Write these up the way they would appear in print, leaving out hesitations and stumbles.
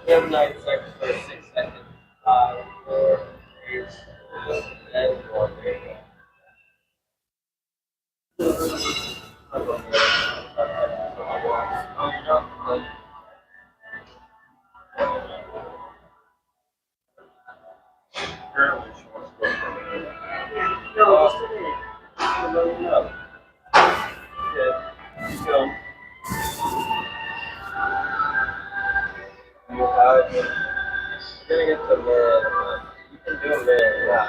Give 9 seconds for 6 seconds. 5, 4, 3, 2, and 1. There you go. Apparently she wants to go for a minute. No, just a minute. Let me know. Okay. Keep going. You're gonna get to a minute, but you can do a minute, yeah.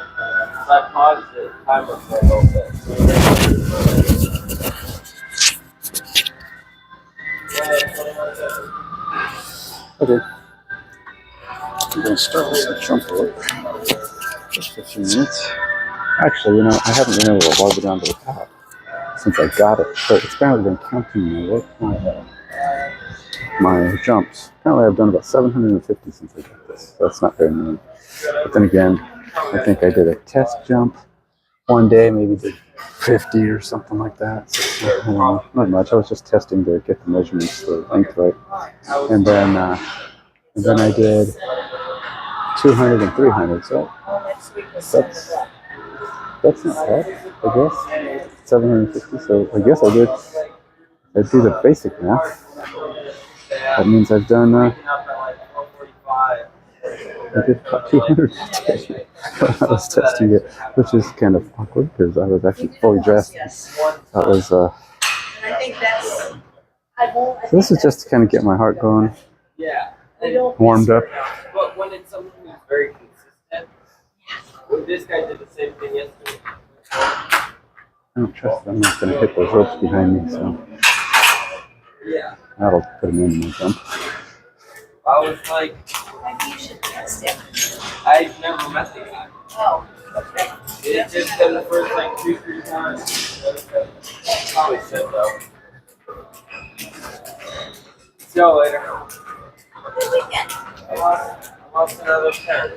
So I paused the timer for a little bit. So you're gonna yeah, 21 seconds. Okay, I'm going to start with some jump rope. Just a few minutes. Actually, I haven't been able to log it down to the top since I got it. So it's apparently been counting my jumps. Apparently I've done about 750 since I got this. So that's not very many. But then again, I think I did a test jump one day, maybe did 50 or something like that. So, not much. I was just testing to get the measurements, the length right. And then I did 200 and 300. So that's not bad, I guess. 750. So I guess I do the basic math. That means I've done, I did about 200 today when I was testing it, which is kind of awkward because I was actually fully dressed. That was, so this is just to kind of get my heart going, warmed up. But when it's something that's very consistent, this guy did the same thing yesterday. I don't trust that I'm not going to hit those ropes behind me, so yeah, that'll put him in my jump. I was like, maybe you should test it. I've never met the guy. Oh, okay. It just been the first like 2-3 times. Probably said though. See you later. Good weekend. I lost another 10.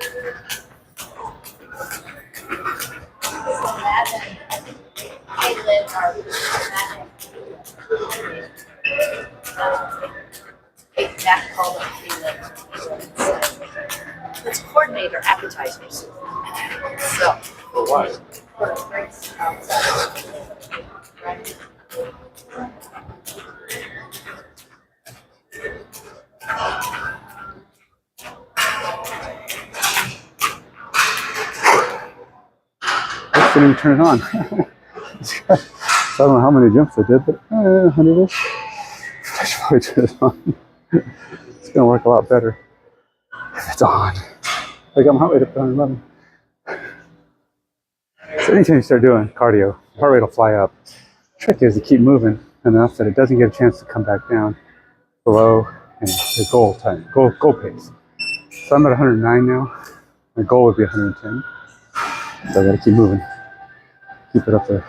Caitlin Matt called up Caitlin. Let's coordinate our appetizers. So. For what? For drinks outside. Right. I didn't even turn it on. So I don't know how many jumps I did, but 100-ish. I should probably turn it on. It's going to work a lot better if it's on. I got my heart rate up to 111. So anytime you start doing cardio, heart rate will fly up. The trick is to keep moving enough that it doesn't get a chance to come back down below the goal time, goal pace. So I'm at 109 now. My goal would be 110. So I got to keep moving. Keep it up there.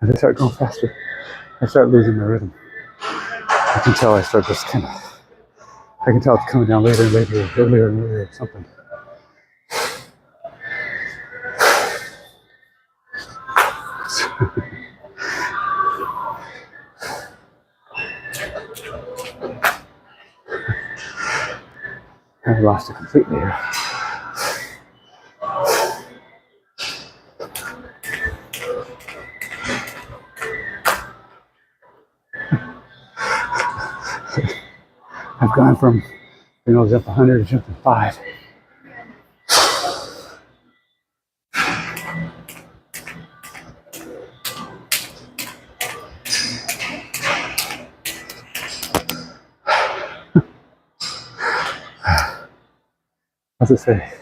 As I start going faster, I start losing my rhythm. I can tell I start just kind of, I can tell it's coming down later and later, earlier and earlier or something. I lost it completely here. I've gone from jump 100 to jumping 5. What's it say?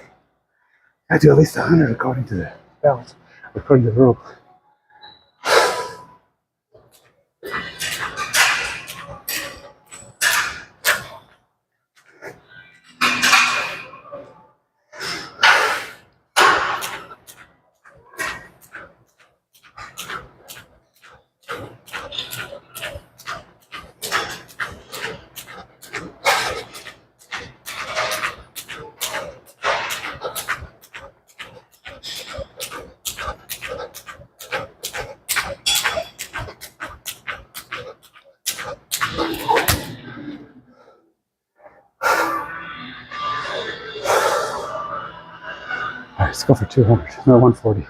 I do at least 100 according to the belt, according to the rope. Let's go for 200. No, 140.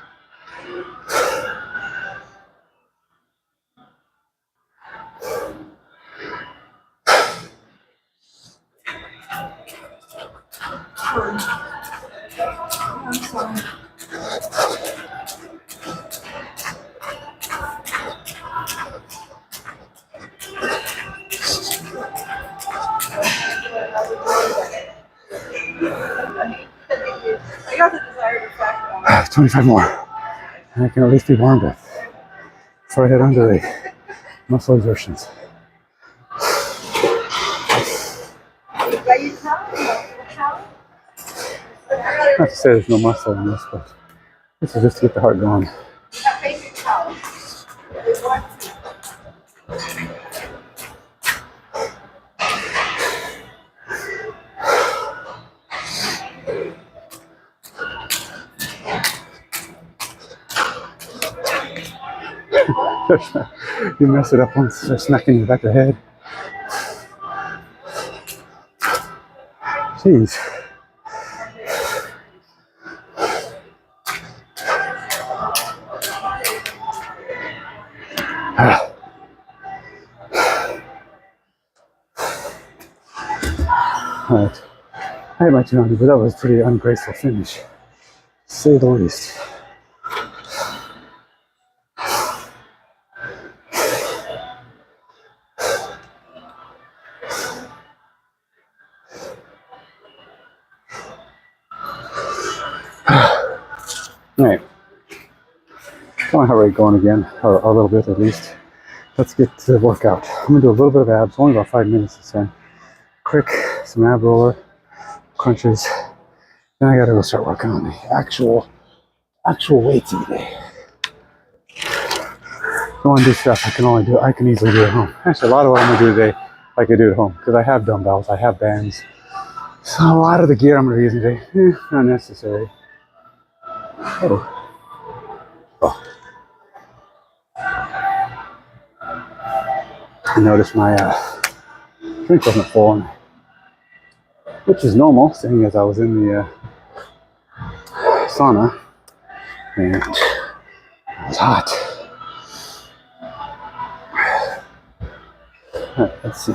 I got the desired effect. 25 more. And I can at least be warmed up before I head on to the muscle exertions. Got your towel? Not to say there's no muscle in this, but this is just to get the heart going. That basic towel. There's one. You mess it up once, they're smacking you in the back of the head. Jeez. Alright. I hit my 200, but that was a pretty ungraceful finish, to say the least. Alright. Got my heart rate going again, or a little bit at least. Let's get to the workout. I'm gonna do a little bit of abs, only about 5 minutes this time. Quick, some ab roller, crunches. Then I gotta go start working on the actual weights of the day. Don't want to do stuff I can easily do at home. Actually, a lot of what I'm gonna do today, I can do at home, because I have dumbbells, I have bands. So a lot of the gear I'm gonna be using today, not necessary. Oh. I noticed my drink wasn't full, which is normal, seeing as I was in the sauna and it was hot. Alright, let's see.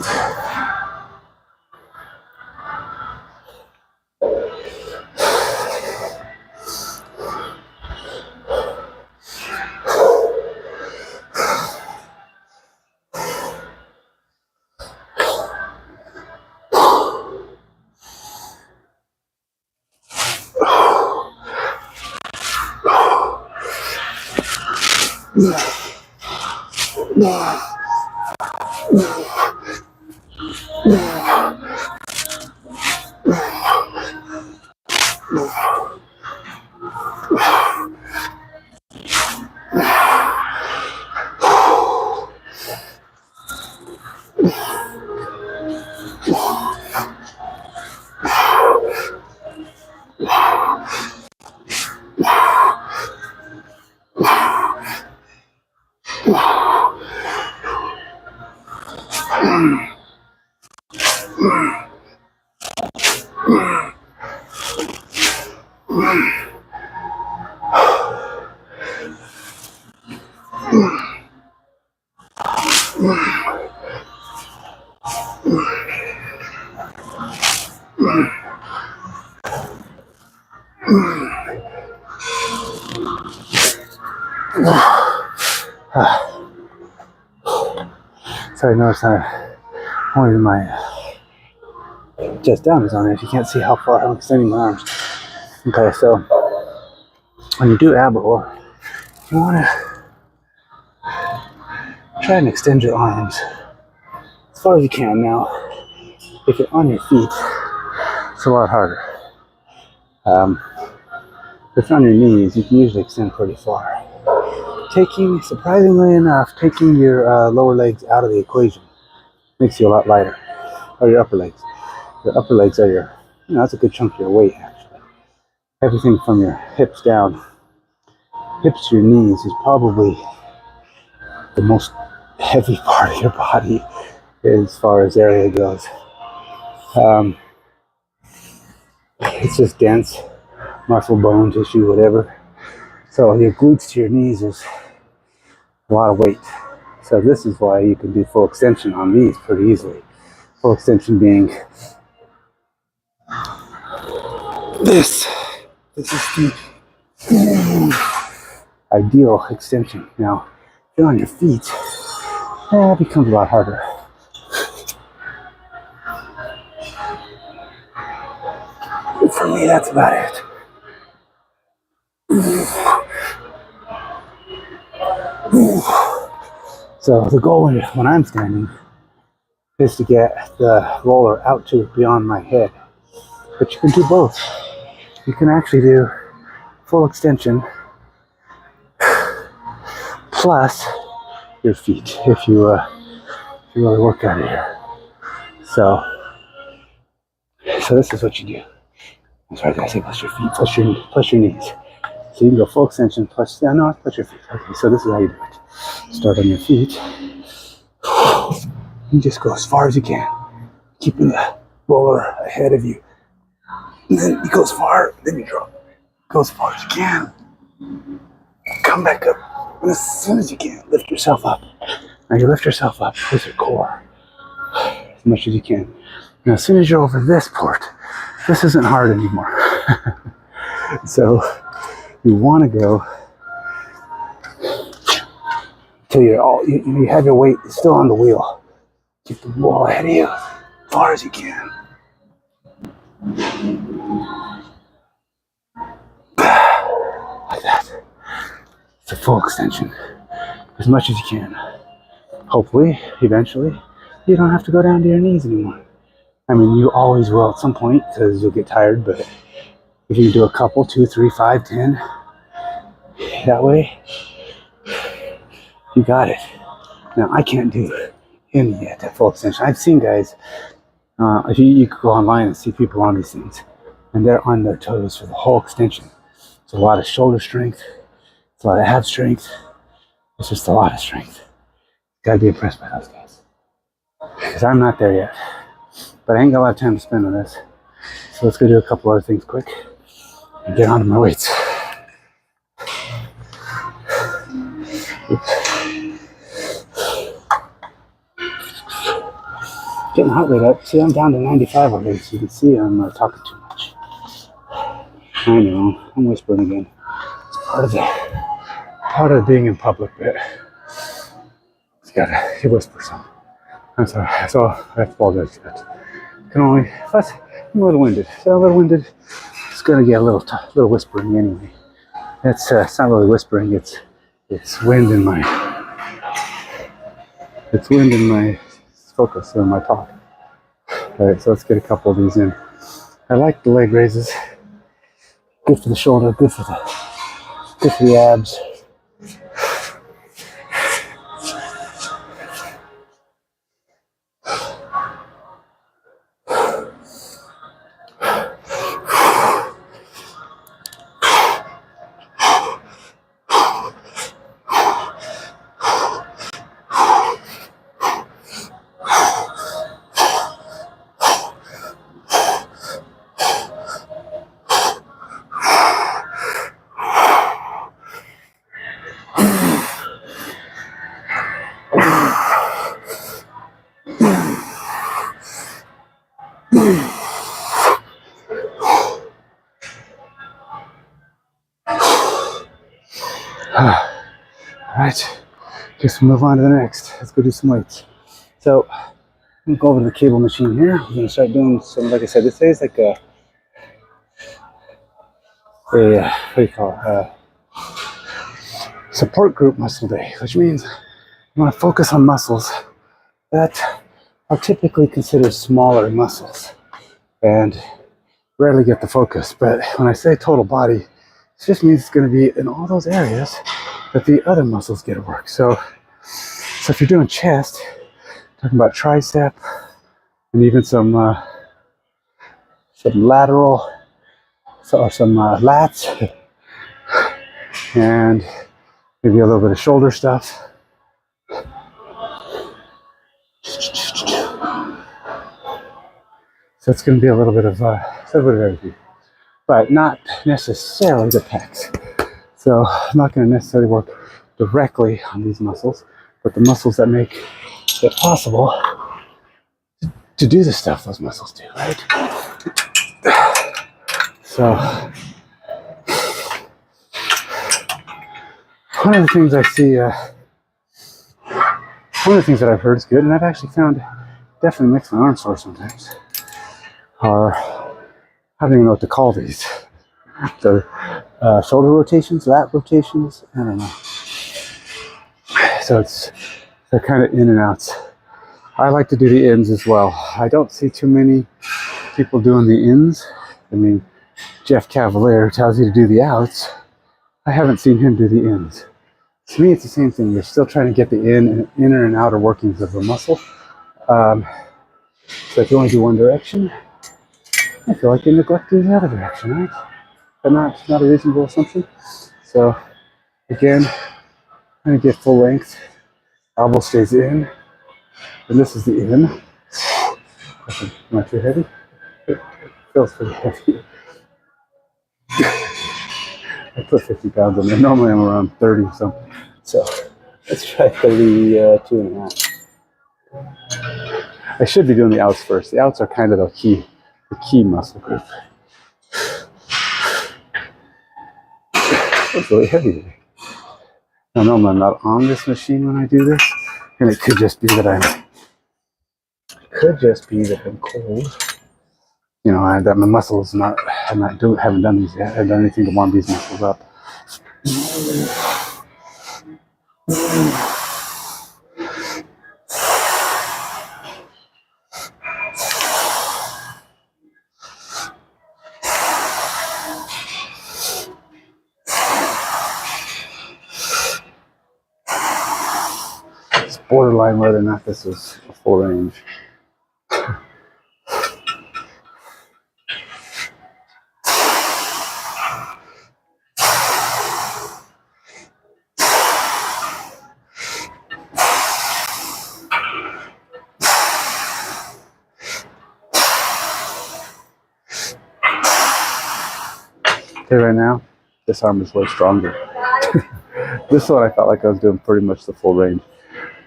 So I noticed only my chest down is on there. You can't see how far I'm extending my arms. Okay, so when you do ab roll, you want to try and extend your arms as far as you can. Now, if you're on your feet, it's a lot harder. If you're on your knees, you can usually extend pretty far. Surprisingly enough, taking your lower legs out of the equation makes you a lot lighter. Or your upper legs. Your upper legs are that's a good chunk of your weight, actually. Everything from your hips down, hips to your knees is probably the most heavy part of your body as far as area goes. It's just dense. muscle, bone, tissue, whatever. So your glutes to your knees is a lot of weight. So this is why you can do full extension on these pretty easily. Full extension being this. This is the ideal extension. Now, if you're on your feet, it becomes a lot harder. For me, that's about it. So the goal when I'm standing is to get the roller out to beyond my head. But you can do both. You can actually do full extension plus your feet if you really work out of here. So this is what you do. That's right, I say plus your feet, plus your knees. So you can go full extension plus your feet. Okay, so this is how you do it. Start on your feet. You just go as far as you can, keeping the roller ahead of you. And then you go as far, then you drop. Go as far as you can. Come back up. And as soon as you can, lift yourself up. Now you lift yourself up with your core as much as you can. Now as soon as you're over this port, this isn't hard anymore. So you want to go till you have your weight still on the wheel. Keep the ball ahead of you as far as you can. Like that. It's a full extension. As much as you can. Hopefully, eventually, you don't have to go down to your knees anymore. I mean, you always will at some point because you'll get tired, but if you do a couple, 2, 3, 5, 10, that way, you got it. Now, I can't do any yet at full extension. I've seen guys, if you could go online and see people on these things, and they're on their toes for the whole extension. It's a lot of shoulder strength. It's a lot of ab strength. It's just a lot of strength. Gotta be impressed by those guys. Because I'm not there yet. But I ain't got a lot of time to spend on this. So let's go do a couple other things quick and get onto my weights. Oops. Getting heart rate up. See, I'm down to 95 already, so you can see I'm talking too much. I know, I'm whispering again. It's part of being in public, but you whisper some. I'm sorry, so I have to apologize for that. Plus, I'm a little winded. It's gonna get a little whispering anyway. It's not really whispering. It's wind in my focus or my talk. All right, so let's get a couple of these in. I like the leg raises. Good for the shoulder. Good for the abs. Alright, guess we'll move on to the next. Let's go do some weights. So, I'm gonna go over to the cable machine here. We're gonna start doing some, like I said, this is like a what do you call it? Support group muscle day, which means you wanna focus on muscles that are typically considered smaller muscles and rarely get the focus. But when I say total body, it just means it's gonna be in all those areas that the other muscles get to work. So if you're doing chest, talking about tricep, and even some lateral, or some lats, and maybe a little bit of shoulder stuff. So it's going to be a little bit of everything. but not necessarily the pecs. So I'm not going to necessarily work directly on these muscles, but the muscles that make it possible to do the stuff those muscles do, right? So one of the things I see, one of the things that I've heard is good, and I've actually found definitely makes my arm sore sometimes, are, I don't even know what to call these. The shoulder rotations, lat rotations, I don't know. So they're kind of in and outs. I like to do the ins as well. I don't see too many people doing the ins. I mean, Jeff Cavalier tells you to do the outs. I haven't seen him do the ins. To me, it's the same thing. You're still trying to get the inner and outer workings of the muscle. So if you only do one direction, I feel like they neglect doing the other direction, right? But not a reasonable assumption. So again, I'm gonna get full length. Elbow stays in, and this is the in. Not too heavy. It feels pretty heavy. I put 50 pounds on there. Normally I'm around 30 or something. So let's try 32 and a half. I should be doing the outs first. The outs are kind of the key muscle group. It's really heavy today. Now normally I'm not on this machine when I do this, and it could just be that I'm cold. You know, that my muscles haven't done these yet. I haven't done anything to warm these muscles up. It's borderline whether or not this is a full range. Okay, right now, this arm is way stronger. This one I felt like I was doing pretty much the full range.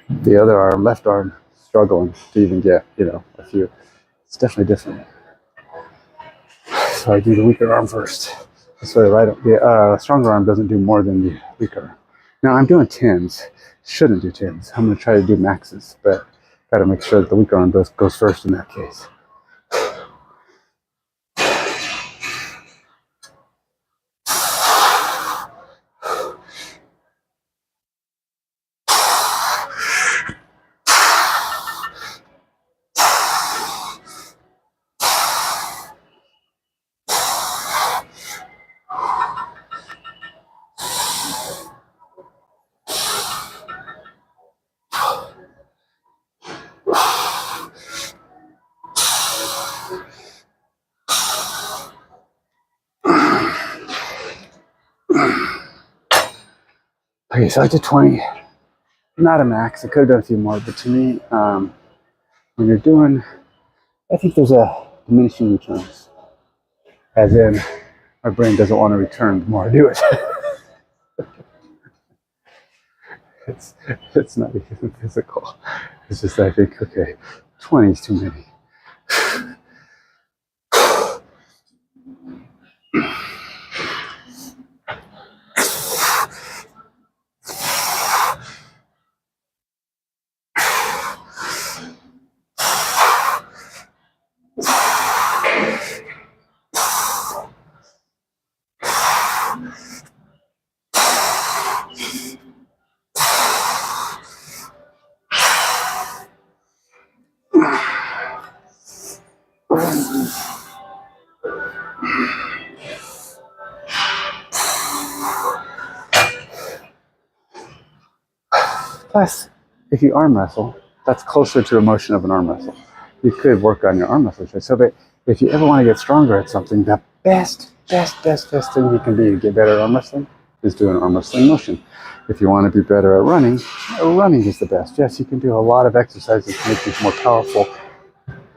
The other arm, left arm, struggling to even get, a few. It's definitely different. So I do the weaker arm first. The stronger arm doesn't do more than the weaker arm. Now I'm doing 10s. Shouldn't do 10s. I'm going to try to do maxes, but got to make sure that the weaker arm goes first in that case. Okay, so I did 20. Not a max. I could have done a few more, but to me, when you're doing, I think there's a diminishing returns. As in, my brain doesn't want to return the more I do it. It's not even physical. It's just I think, okay, 20 is too many. Plus, if you arm wrestle, that's closer to the motion of an arm wrestle. You could work on your arm wrestling. So if you ever want to get stronger at something, the best thing you can do to get better at arm wrestling is do an arm wrestling motion. If you want to be better at running is the best. Yes, you can do a lot of exercises to make you more powerful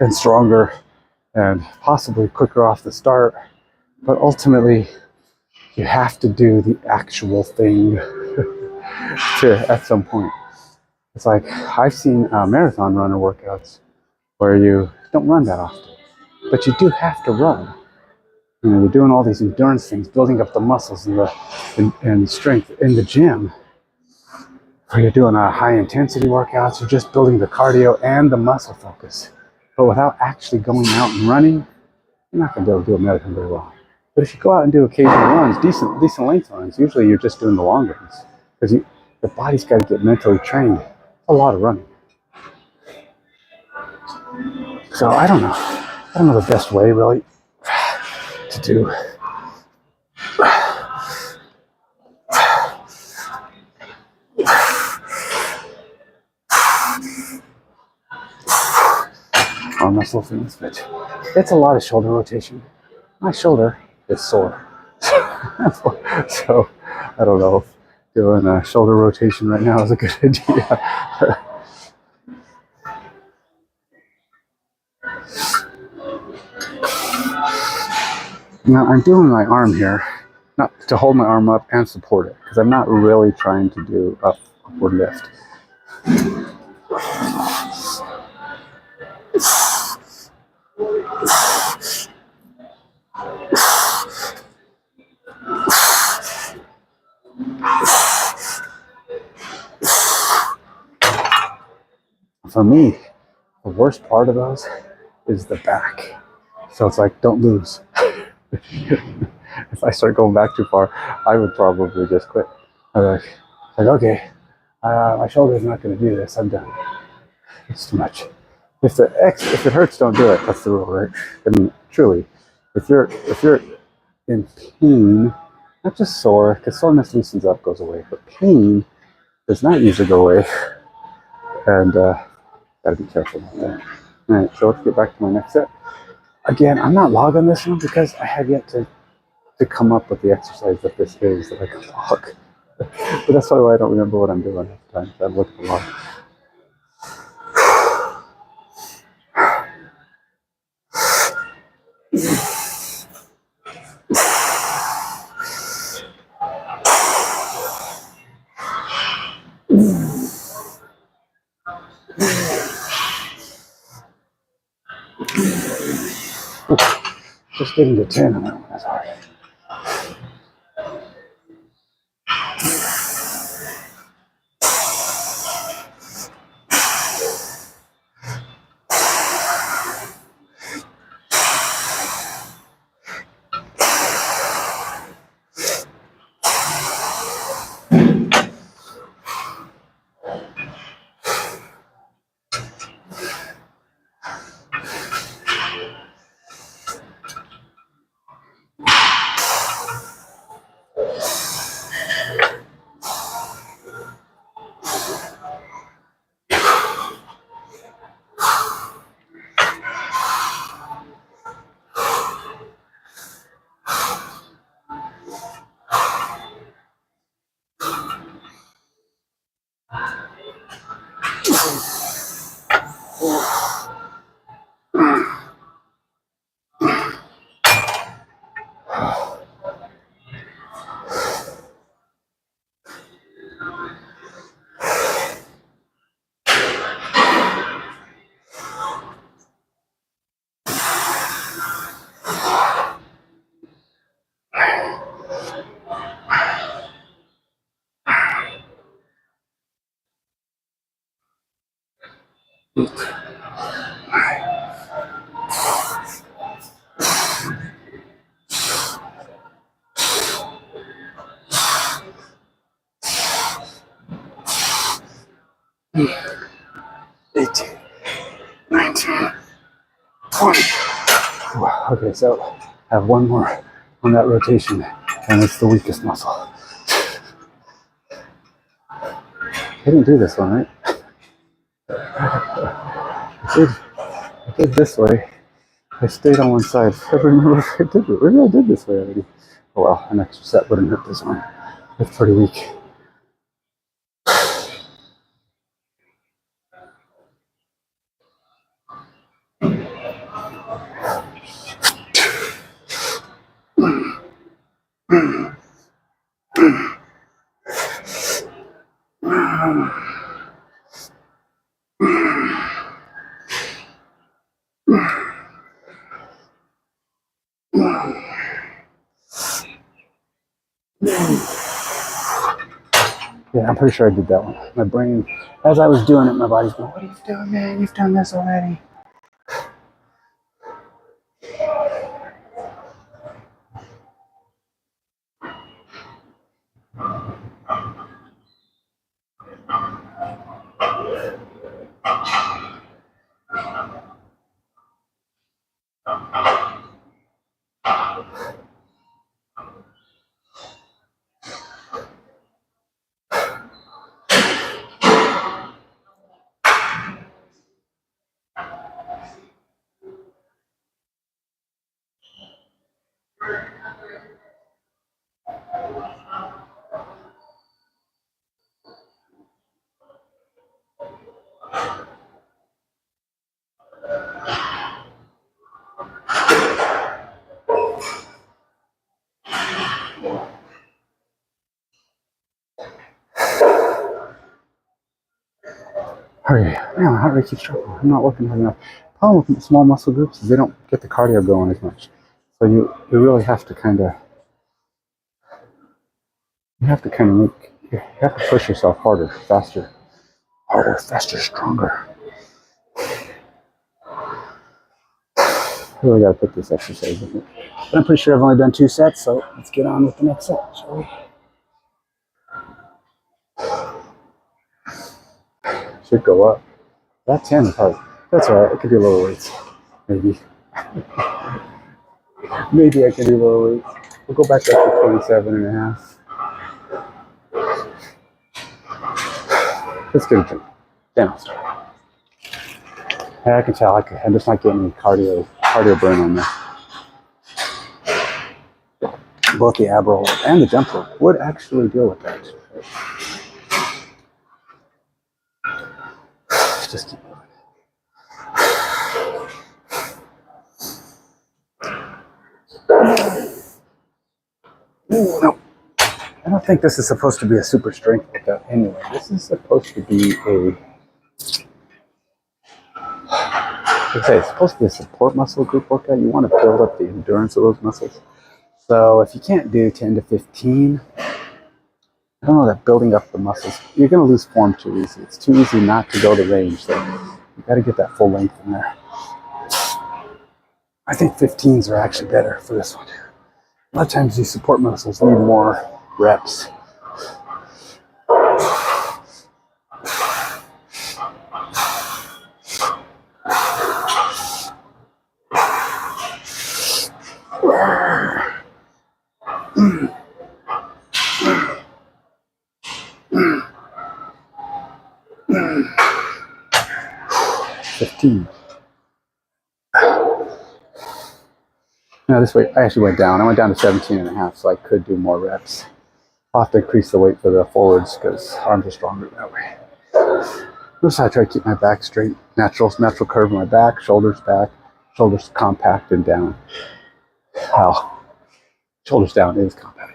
and stronger and possibly quicker off the start. But ultimately, you have to do the actual thing at some point. It's like I've seen marathon runner workouts where you don't run that often, but you do have to run. You know, you're doing all these endurance things, building up the muscles and strength in the gym. Or you're doing a high intensity workouts, you're just building the cardio and the muscle focus. But without actually going out and running, you're not going to be able to do a marathon very well. But if you go out and do occasional runs, decent length runs, usually you're just doing the long runs because the body's got to get mentally trained. A lot of running. So I don't know the best way really to do. Arm muscle things, but it's a lot of shoulder rotation. My shoulder is sore. So I don't know if doing a shoulder rotation right now is a good idea. Now I'm doing my arm here, not to hold my arm up and support it, because I'm not really trying to do upward lift. For me, the worst part of those is the back. So it's like, don't lose. If I start going back too far, I would probably just quit. I'm like okay, my shoulder's not going to do this. I'm done. It's too much. If it hurts, don't do it. That's the rule, right? I mean, truly, if you're in pain, not just sore, because soreness loosens up, goes away, but pain does not usually go away, and gotta be careful about that. All right, so let's get back to my next set. Again, I'm not logged on this one because I have yet to come up with the exercise that this is that I can log. But that's why I don't remember what I'm doing half the time. I've looked at the log. Just getting to 10 on that one, that's hard. Okay, so I have one more on that rotation, and it's the weakest muscle. I didn't do this one, right? I did this way. I stayed on one side. I remember if I did it. Maybe I did this way already. Oh well, an extra set wouldn't hurt this one. It's pretty weak. Yeah, I'm pretty sure I did that one. My brain, as I was doing it, my body's going, "What are you doing, man? You've done this already." Hurry, man, my heart rate keeps dropping. I'm not working hard enough. Problem with small muscle groups is they don't get the cardio going as much. So you really have to kind of you have to push yourself harder, faster, stronger. I really got to put this exercise in it. But I'm pretty sure I've only done 2 sets, so let's get on with the next set, shall we? Should go up. That 10 is hard. That's all right. It could be lower weights. Maybe. Maybe I can do lower weights. We'll go back up to 27 and a half. Let's get a drink. Then I'll start. Yeah, I can tell. I'm just not getting any cardio burn on there. Both the ab roll and the jump rope would actually deal with that. Just keep moving. No. I don't think this is supposed to be a super strength workout anyway. This is supposed to be it's supposed to be a support muscle group workout. You want to build up the endurance of those muscles. So if you can't do 10 to 15, I don't know that building up the muscles, you're going to lose form too easy. It's too easy not to go to range. So you got to get that full length in there. I think 15s are actually better for this one. A lot of times these support muscles need more reps. Now this weight, I actually went down. I went down to 17 and a half, so I could do more reps. I'll have to increase the weight for the forwards because arms are stronger that way. Notice how I try to keep my back straight. Natural curve in my back, shoulders compact and down. Wow. Shoulders down is compact.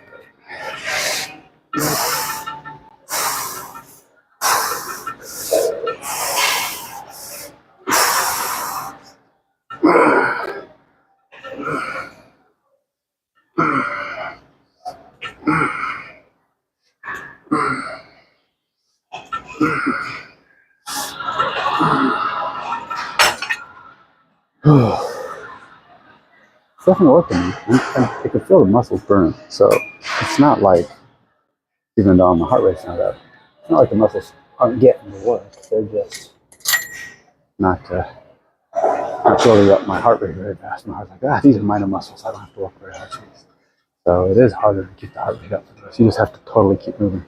It's definitely working. I can feel the muscles burn. So it's not like, even though my heart rate's not up, it's not like the muscles aren't getting the work. They're just not building up my heart rate very fast. And I was like, these are minor muscles. I don't have to work very hard. So it is harder to keep the heart rate up. So you just have to totally keep moving.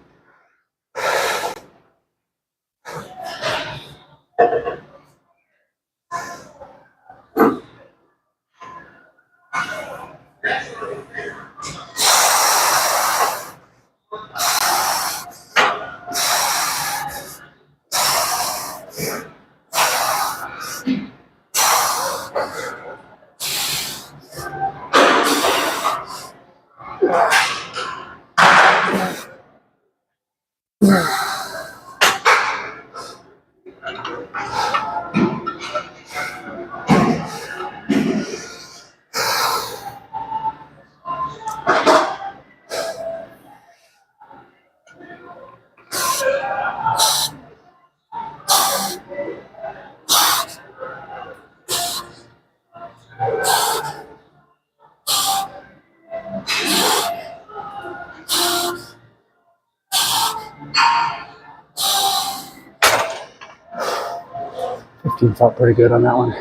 15 felt pretty good on that one.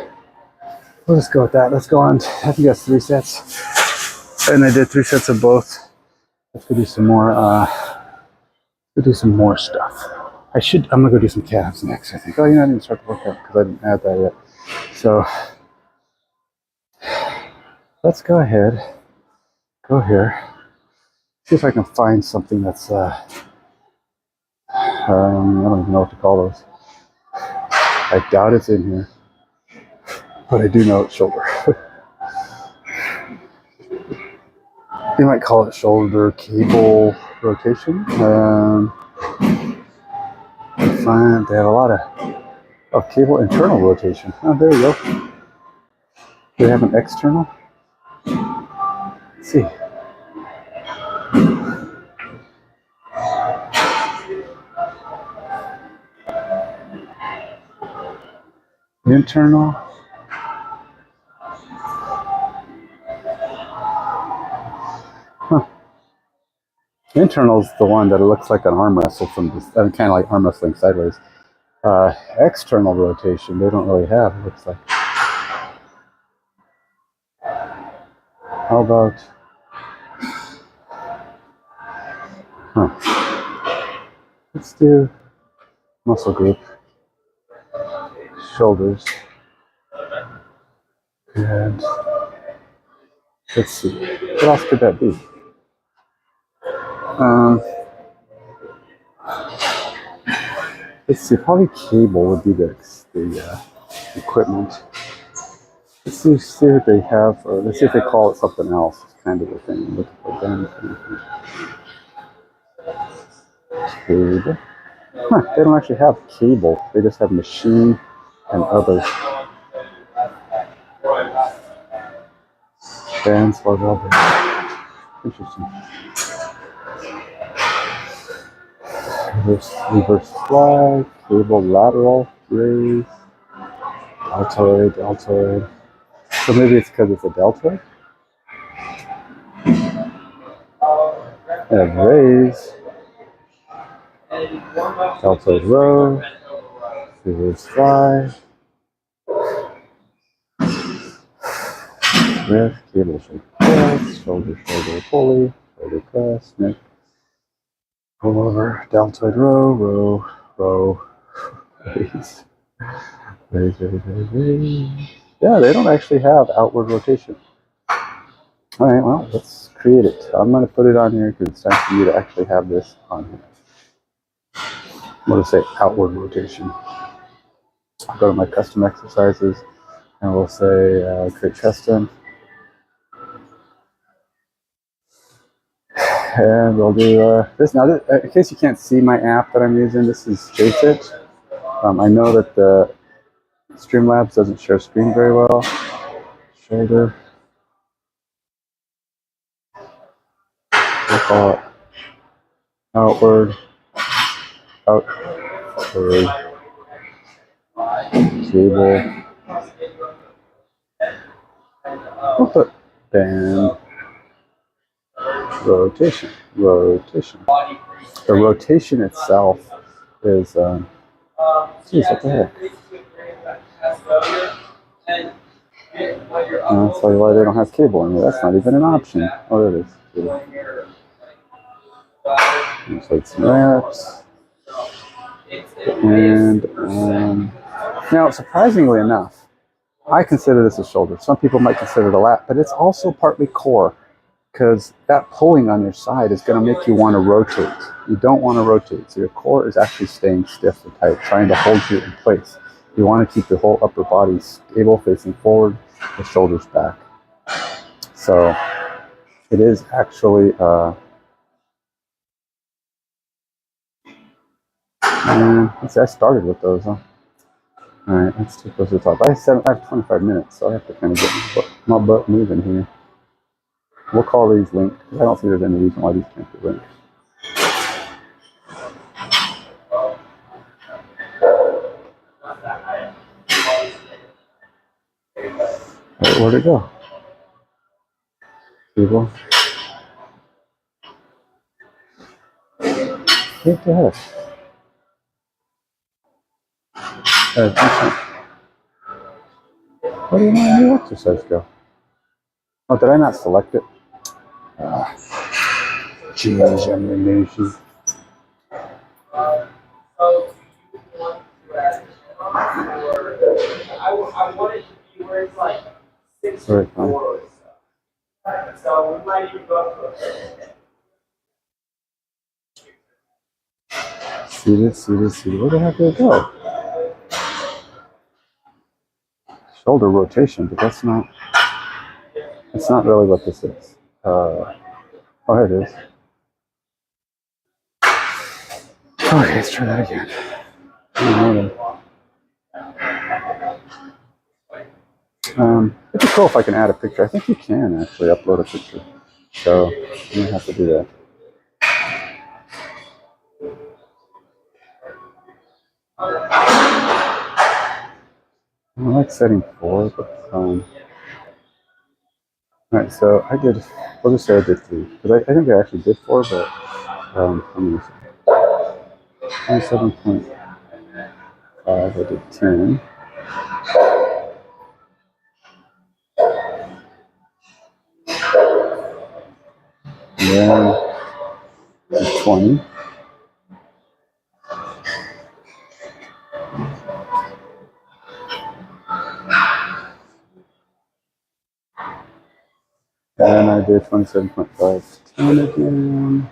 We'll just go with that. Let's go on. I think that's 3 sets. And I did 3 sets of both. Let's go do some more. We'll do some more stuff. I'm gonna go do some calves next, I think. Oh, you know, I didn't start the workout because I didn't add that yet. So let's go ahead, go here, see if I can find something that's, I don't even know what to call those. I doubt it's in here, but I do know it's shoulder. You might call it shoulder cable rotation. Find they have a lot of cable internal rotation. Oh, there you go. Do they have an external? Let's see. Internal. Huh. Internal is the one that looks like an arm wrestle from this, kind of like arm wrestling sideways. External rotation, they don't really have, it looks like. How about, let's do muscle group, shoulders, and let's see, what else could that be? Let's see, probably cable would be the equipment. Let's see if they have, or let's see if they call it something else. It's kind of a thing. Look at them. Cable. Huh, they don't actually have cable. They just have machine and other. Bands for rubber. Interesting. Reverse fly, cable lateral, raise, deltoid. So maybe it's because it's a deltoid. And raise, deltoid row, reverse fly, lift, cable shoulder press, shoulder pulley, shoulder press, neck, pull over, deltoid row, raise. Yeah, they don't actually have outward rotation. All right, well, let's create it. I'm going to put it on here because it's time for you to actually have this on here. I'm going to say outward rotation. I'll go to my custom exercises and we'll say create custom. And we'll do this. Now, in case you can't see my app that I'm using, this is JFit. I know that the Streamlabs doesn't share screen very well. Shoulder. We'll call it outward, cable. We'll put band rotation. The rotation itself is, geez, what the heck? I'll tell you why they don't have cable in here. That's not even an option. Oh, there it is. So it's some reps. And now, surprisingly enough, I consider this a shoulder. Some people might consider it a lat, but it's also partly core because that pulling on your side is going to make you want to rotate. You don't want to rotate. So your core is actually staying stiff and tight, trying to hold you in place. You want to keep your whole upper body stable, facing forward, the shoulders back. So it is actually, let's see, I started with those, huh? All right, let's take those to the top. I have 25 minutes, so I have to kind of get my butt moving here. We'll call these linked, because I don't see there's any reason why these can't be linked. Right, where'd it go? People. What the heck? Where did my new exercise go? Oh, did I not select it? Jeez, I'm amazing. I want it to be where it's like 6 Very foot fine. 4 or so. So we might even go up to it. Seated, seated, seated. Where the heck did it go? Shoulder rotation, but that's not really what this is. Oh, here it is. Okay, let's try that again. It'd be cool if I can add a picture. I think you can actually upload a picture. So I'm gonna have to do that. I like setting 4, but alright, so we'll just say I did 3. Because I think I actually did 4, but I'm gonna say 27.5, I did 10. And then 20. And I did 27.5, 10 again.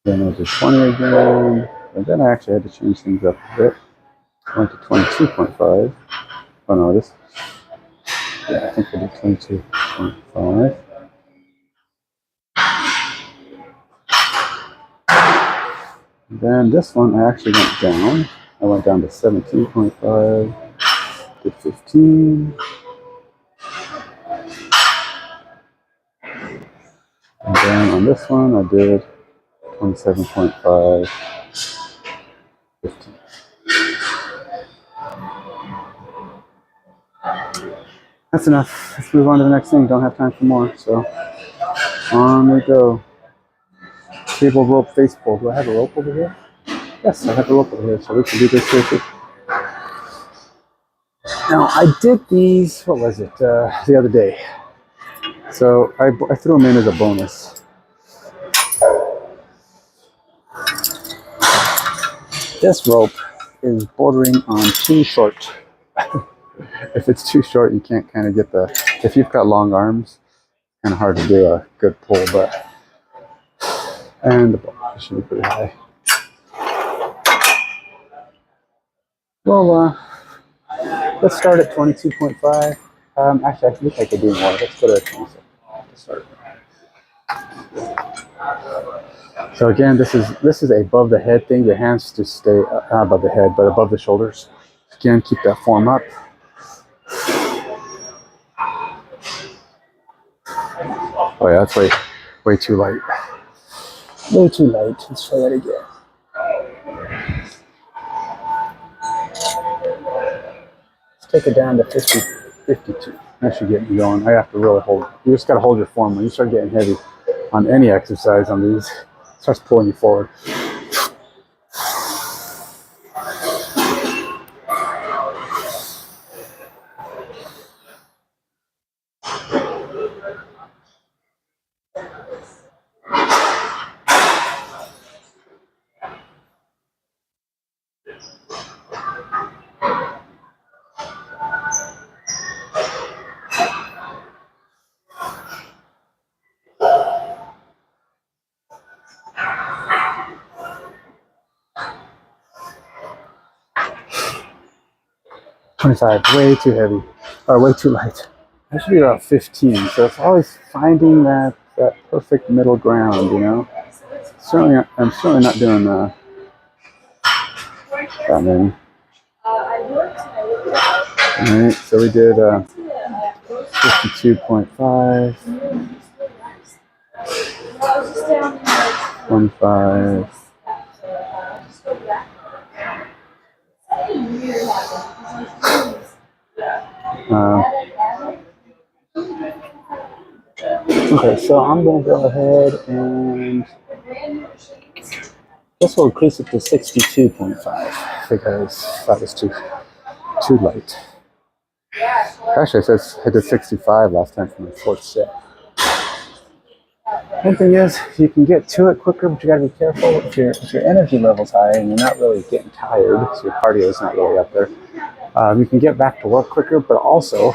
Then I did 20 again. And then I actually had to change things up a bit. Went to 22.5. Oh no, I think I did 22.5. Then this one I actually went down. I went down to 17.5, did 15. And then on this one I did 27.5, 15. That's enough. Let's move on to the next thing. Don't have time for more. So on we go. Cable rope face pull. Do I have a rope over here? Yes, I have a rope over here. So we can do this here too. Now I did these, what was it, the other day. So I threw them in as a bonus. This rope is bordering on too short. If it's too short, you can't kind of get if you've got long arms, kind of hard to do a good pull, and the ball should be pretty high. Well, let's start at 22.5. Actually, I think I could do more. Let's go to 27 to start. So again, this is a above the head thing. Your hands to stay not above the head, but above the shoulders. Again, keep that form up. Oh yeah, that's way too light. Way too light. Let's try that again. Let's take it down to 50, 52. That should get me going. I have to really hold. You just got to hold your form. When you start getting heavy on any exercise on these, it starts pulling you forward. Way too heavy, or way too light. I should be about 15. So it's always finding that perfect middle ground, you know. I'm certainly not doing that many. All right, so we did 52.5, 25. Okay, so I'm going to go ahead and guess we'll increase it to 62.5 because that was too too light. Actually, I did 65 last time for my fourth set. One thing is, you can get to it quicker, but you got to be careful if your energy level's high and you're not really getting tired, so your cardio is not really up there. You can get back to work quicker, but also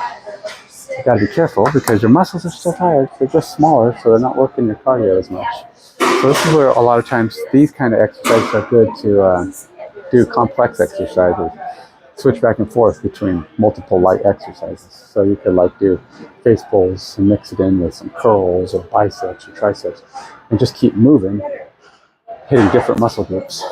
you got to be careful because your muscles are still tired. They're just smaller, so they're not working your cardio as much. So this is where a lot of times these kind of exercises are good to do complex exercises. Switch back and forth between multiple light exercises. So you could like do face pulls and mix it in with some curls or biceps or triceps and just keep moving, hitting different muscle groups.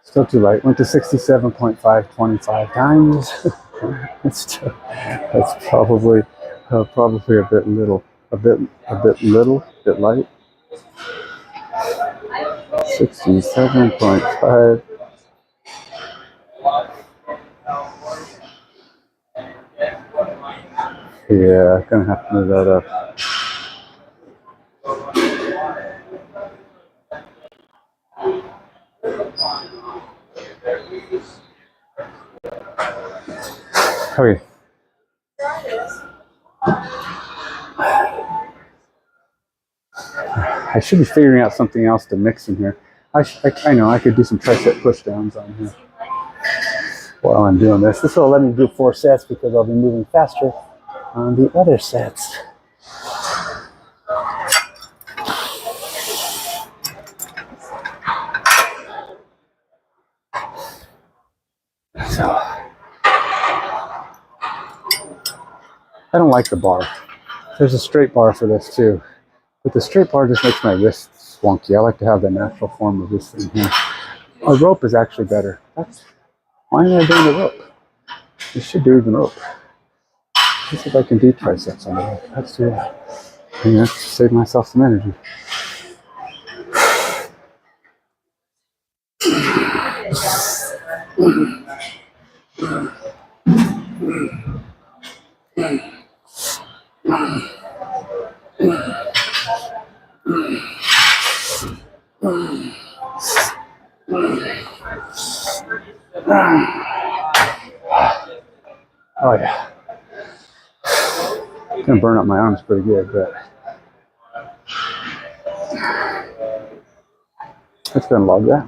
Still too light. Went to 67.5 25 times. That's probably a bit little, a bit light. 67.5. Yeah, gonna have to move that up. Okay. I should be figuring out something else to mix in here. I know I could do some tricep push downs on here while I'm doing this. This will let me do 4 sets because I'll be moving faster on the other sets. So I don't like the bar. There's a straight bar for this too, but the straight bar just makes my wrists wonky. I like to have the natural form of this thing here. A rope is actually better. Why am I doing the rope? You should do even rope. Let's see if I can do triceps on the rope. Let's do that. And that's to save myself some energy. Oh yeah. It's gonna burn up my arms pretty good, but let's go and log that.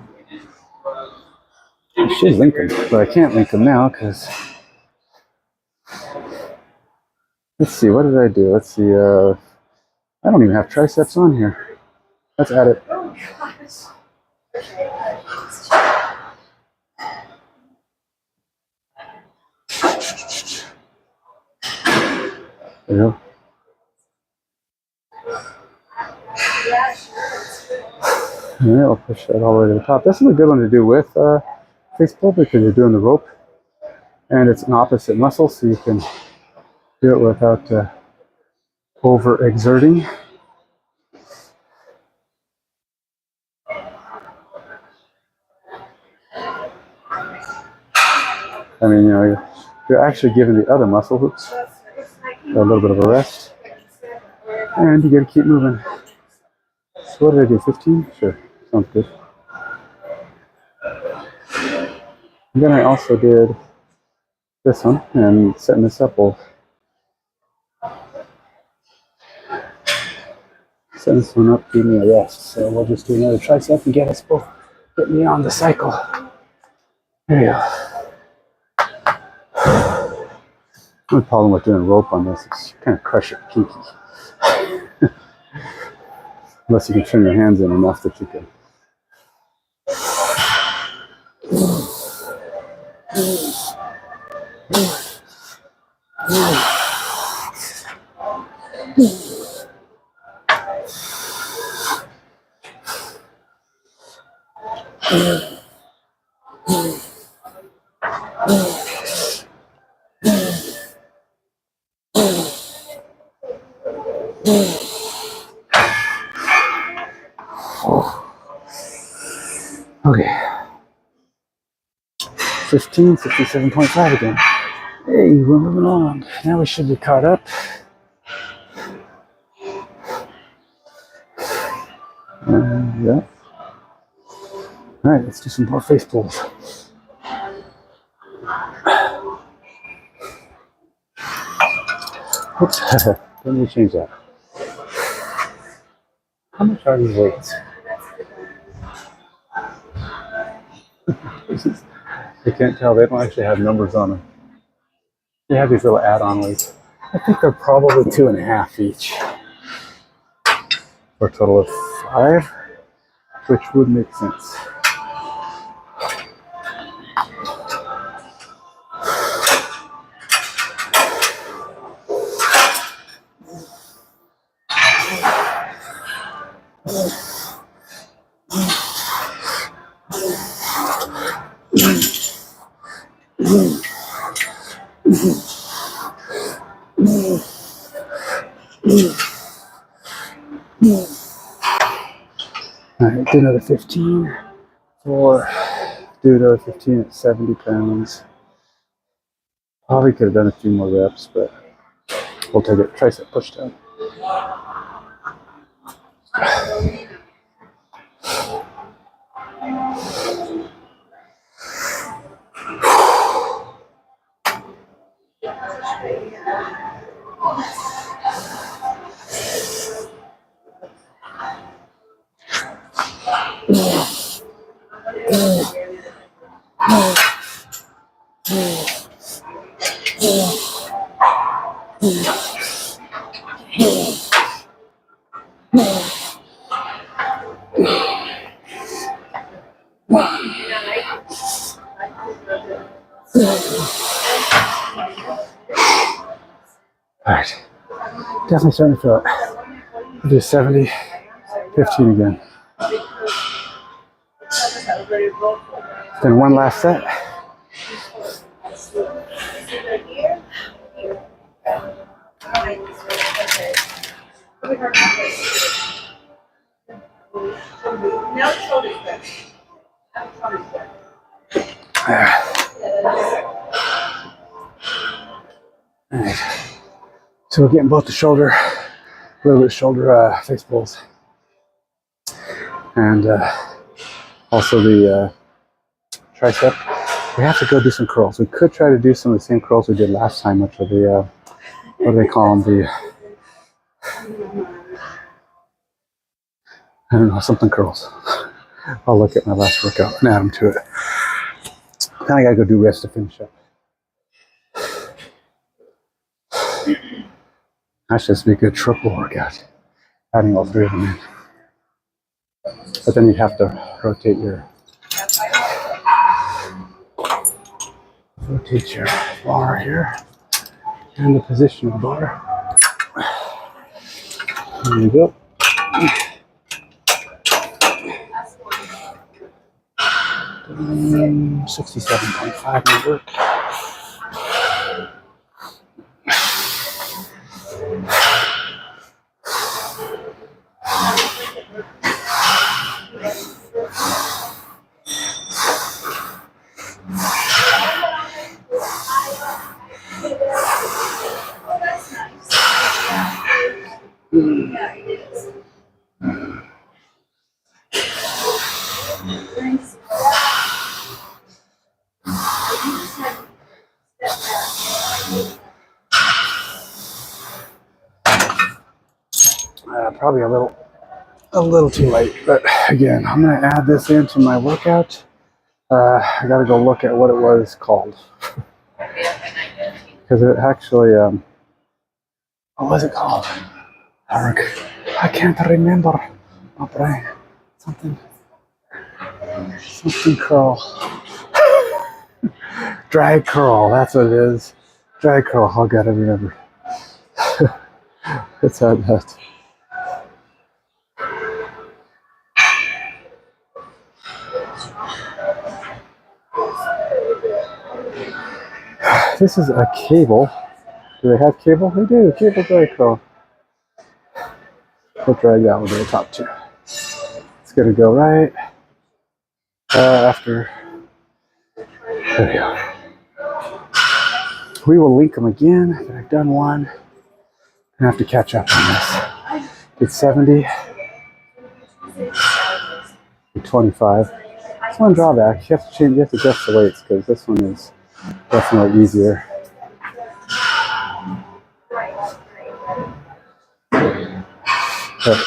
I should link them, but I can't link them now because let's see, what did I do? Let's see, I don't even have triceps on here. Let's add it. There you go. Yeah, I'll push that all the way to the top. This is a good one to do with face pull because you're doing the rope and it's an opposite muscle, so you can do it without overexerting. I mean, you know, you're actually giving the other muscle hoops a little bit of a rest, and you got to keep moving. So what did I do? 15? Sure, sounds good. And then I also did this one, and setting this up will setting this one up, give me a rest. So we'll just do another tricep and get me on the cycle. There you go. The problem with doing rope on this is you kind of crush your pinky. Unless you can turn your hands in enough that you can. Okay. 1567.5 again. Hey, we're moving on. Now we should be caught up. Yeah. Alright, let's do some more face pulls. Oops. Let me change that. How much are these weights? I can't tell. They don't actually have numbers on them. They have these little add-on weights. I think they're probably 2.5 each. For a total of 5, which would make sense. Alright, do another 15 for do another 15 at 70 pounds. Probably could have done a few more reps, but we'll take it. Tricep push down. Alright, definitely starting to feel it. We'll do 70, 15 again. Then one last set. Alright, so we're getting both the shoulder, a little bit of shoulder face pulls, and also the tricep. We have to go do some curls. We could try to do some of the same curls we did last time, which are the, what do they call them? The, I don't know, something curls. I'll look at my last workout and add them to it. Then I gotta go do rest to finish up. That's just be a good triple workout, adding all 3 of them in. But then you'd have to rotate your bar here and the position of the bar. There you go. 67.5 may work. Probably a little too late, but again, I'm gonna add this into my workout. I gotta go look at what it was called because it actually, what was it called? I can't remember. My brain, something curl, drag curl. That's what it is. Drag curl. Oh God, I remember. It's had that. This is a cable. Do they have cable? They do. Cable drag curl. We'll drag that one to the top too. It's gonna go right after. There we go. We will link them again. I've done one. I have to catch up on this. Did 70. Did 25. That's one drawback. You have to change. You have to adjust the weights because this one is definitely easier. But,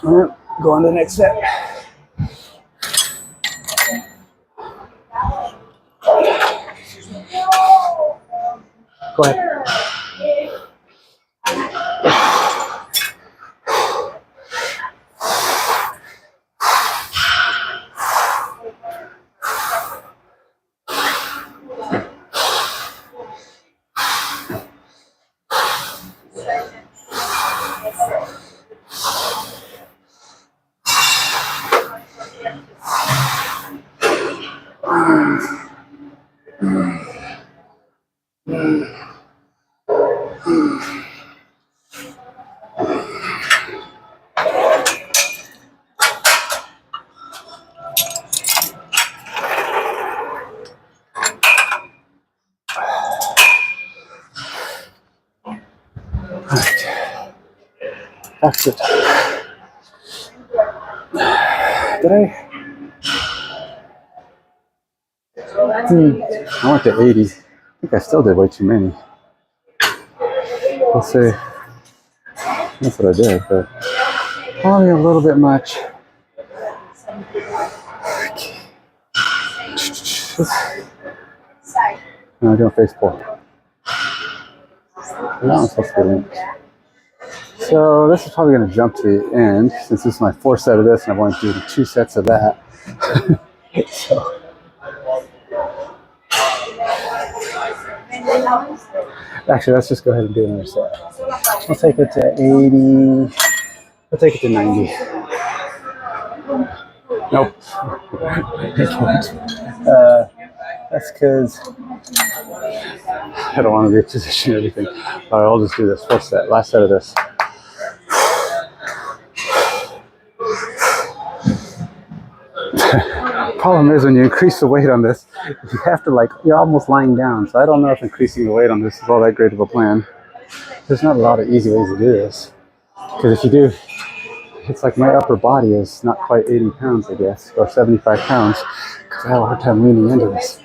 all right, go on to the next set. Go ahead. That's it. Did I? I went to 80. I think I still did way too many. Let's see. That's what I did, but probably a little bit much. No, I'm doing face pull. That one's supposed to be linked. So this is probably going to jump to the end since this is my fourth set of this and I've only done 2 sets of that. So. Actually, let's just go ahead and do another set. We'll take it to 80. We'll take it to 90. Nope. That's because I don't want to reposition everything. All right, I'll just do this. Fourth set, last set of this. Problem is when you increase the weight on this, you have to you're almost lying down. So I don't know if increasing the weight on this is all that great of a plan. There's not a lot of easy ways to do this. Because if you do, it's like my upper body is not quite 80 pounds, I guess, or 75 pounds. Because I have a hard time leaning into this.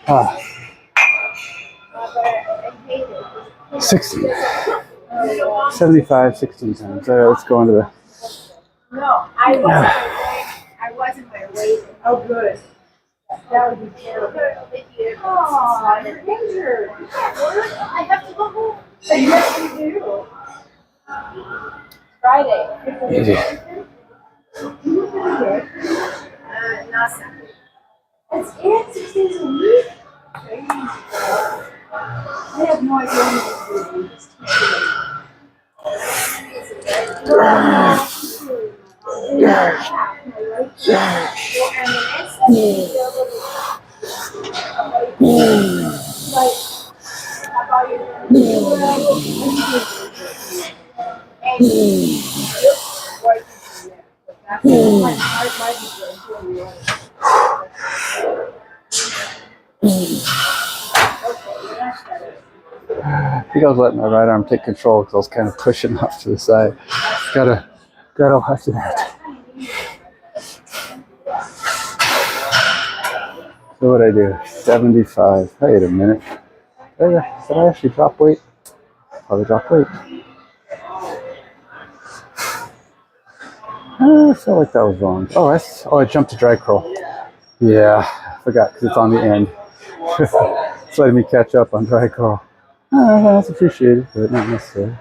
Ah. 16. 75, 16 times. All right, let's go into the. No, I wasn't my weight. Oh, good. That would be terrible. Oh, you're injured. I have to go home. Yes, you do. Friday. Easy. Not Sunday. That's it? 6 days a week? I have no idea what to do. I think I was letting my right arm take control because I was kind of pushing off to the side. Gotta watch that. So what I do? 75. Wait a minute. Did I actually drop weight? Probably dropped weight. I felt like that was wrong. Oh, I jumped to drag curl. Yeah, I forgot because it's on the end. It's letting me catch up on drag curl. That's appreciated, but not necessary.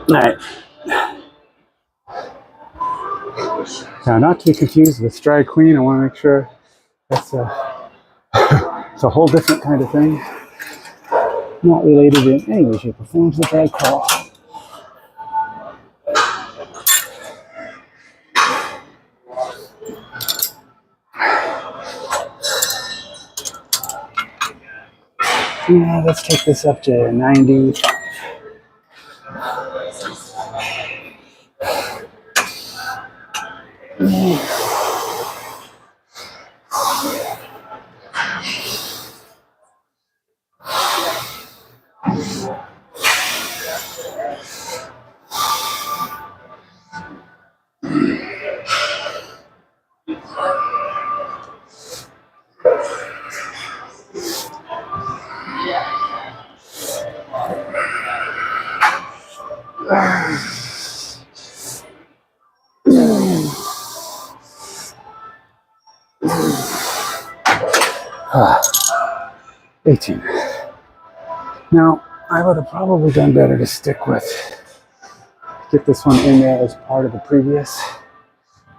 All right. Now, not to be confused with Stride Queen, I want to make sure that's it's a whole different kind of thing. Not related in any way, shape, or form to the drag crawl. Yeah, let's take this up to 95. Yeah. 18. Now, I would have probably done better to stick with, get this one in there as part of the previous,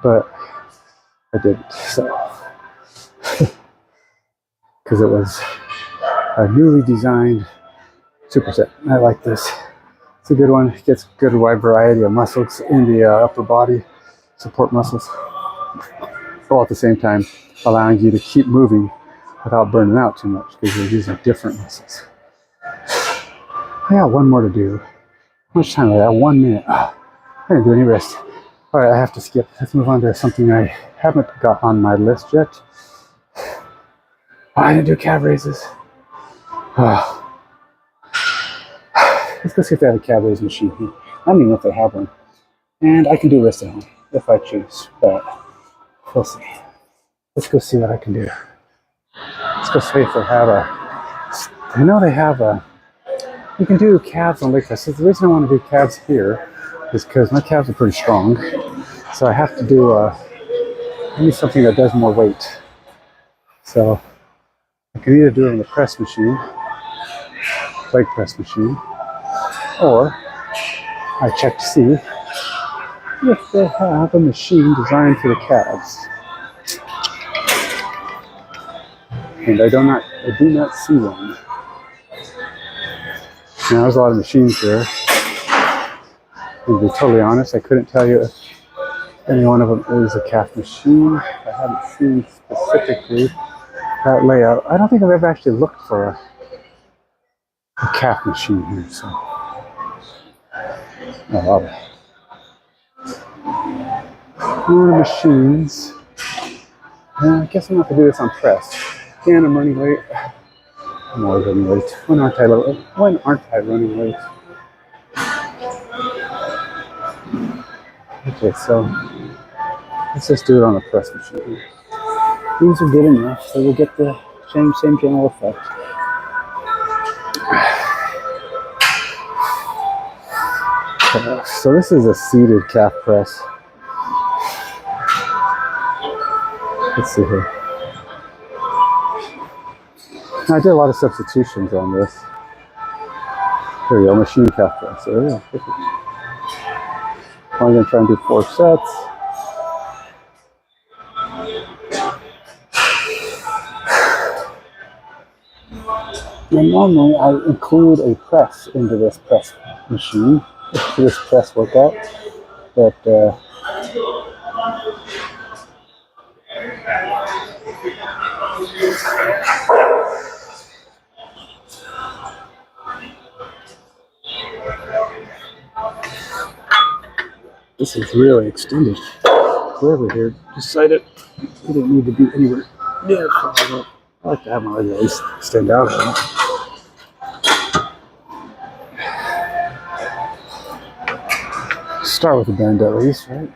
but I didn't, so. Because it was a newly designed superset. I like this. It's a good one. It gets good wide variety of muscles in the upper body, support muscles, while at the same time allowing you to keep moving without burning out too much because you're using different muscles. I got one more to do. How much time do I got? 1 minute. I didn't do any rest. All right, I have to skip. Let's move on to something I haven't got on my list yet. I didn't do cab raises. Let's go see if they have a cab raise machine here. I don't even know if they have one. And I can do wrist at home if I choose, but we'll see. Let's go see what I can do. Let's go see if they have a. I know they have a. You can do calves on leg presses. The reason I want to do calves here is because my calves are pretty strong. So I have to do I need something that does more weight. So I can either do it on the press machine, leg press machine, or I check to see if they have a machine designed for the calves. And I do not see one. Now, there's a lot of machines there. To be totally honest, I couldn't tell you if any one of them is a calf machine. I haven't seen specifically that layout. I don't think I've ever actually looked for a calf machine here. So, I love it. One of the machines. I guess I'm going to have to do this on press. And I'm running late. I'm always running late. When aren't I running late? Okay, so let's just do it on the press machine. These are good enough, so we'll get the same general effect. So this is a seated calf press. Let's see here. Now, I did a lot of substitutions on this. There we go, machine calf press. There we go. Perfect. I'm going to try and do 4 sets. And normally I include a press into this press machine, to this press workout, but this is really extended. Whoever here decided it didn't need to be anywhere near far up. I like to have my legs at least extend out. Start with a bend at least, right?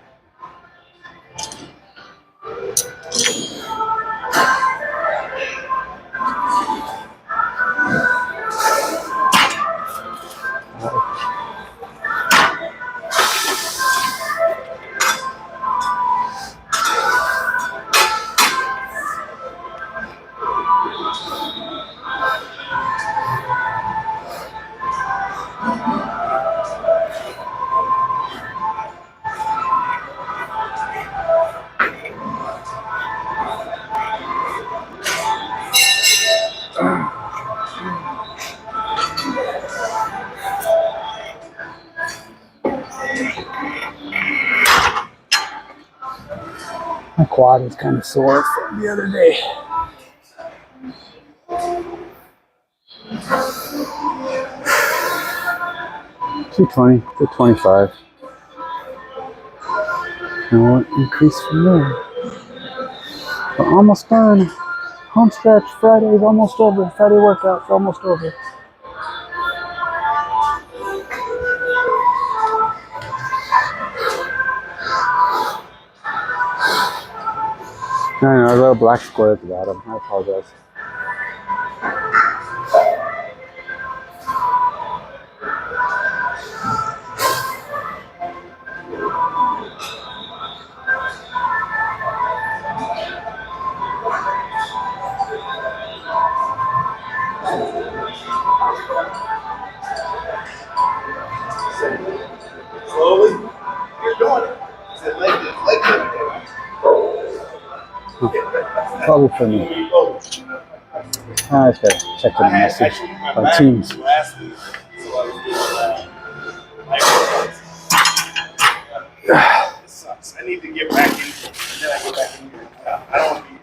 My quad is kind of sore from the other day. $220 to $25. And we'll increase from there. We're almost done. Home stretch. Friday is almost over. Friday workout's almost over. I know, a little black square at the bottom. I apologize. Slowly, you're doing it. Is it like Probably for me. I just gotta check the message on Teams. Last week, so I was doing this sucks. I need to get back in, and then I get back in here. I don't want to be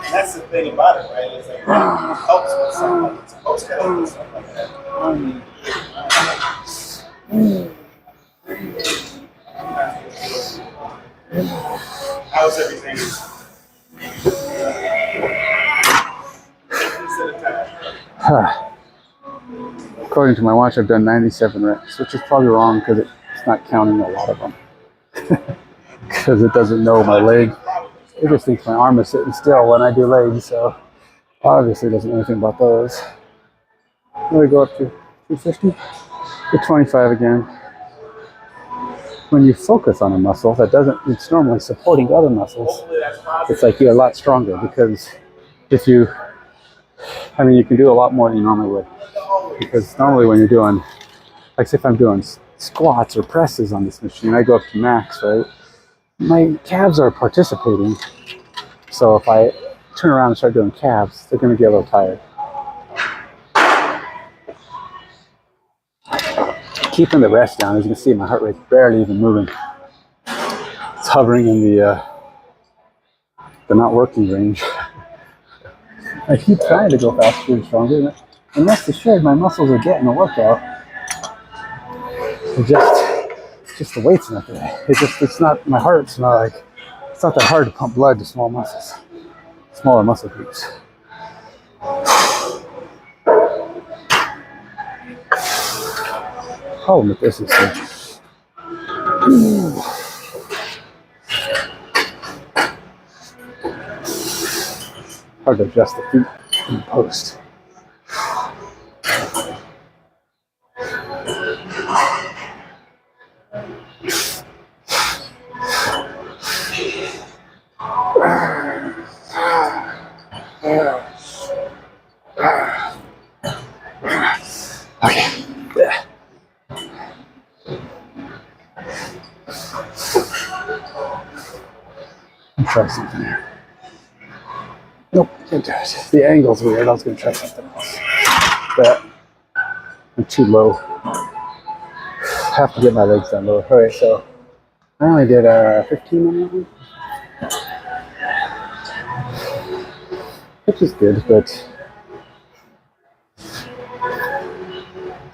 That's the thing about it, right? It's like it helps with something like it's supposed to help with something like that. How's everything? According to my watch, I've done 97 reps, which is probably wrong because it's not counting a lot of them. Because it doesn't know my leg. It just thinks my arm is sitting still when I do legs, so obviously it doesn't know anything about those. I'm going to go up to 250 to 25 again. When you focus on a muscle that doesn't, it's normally supporting other muscles, it's like you're a lot stronger because if you, you can do a lot more than you normally would. Because normally when you're doing, like say if I'm doing squats or presses on this machine, I go up to max, right? My calves are participating, so if I turn around and start doing calves, they're going to get a little tired. Keeping the rest down, as you can see, my heart rate's barely even moving. It's hovering in the not working range. I keep trying to go faster and stronger, and rest assured, my muscles are getting a workout. Just the weight's not there. It's not, my heart's not like, it's not that hard to pump blood to small muscles, smaller muscle groups. Problem with this is hard to adjust the feet in post. Okay. Yeah. Let's try something here. Nope, can't do it. The angle's weird. I was going to try something else. But I'm too low. Have to get my legs down lower. Alright, so I only did 15 on that one. Which is good, but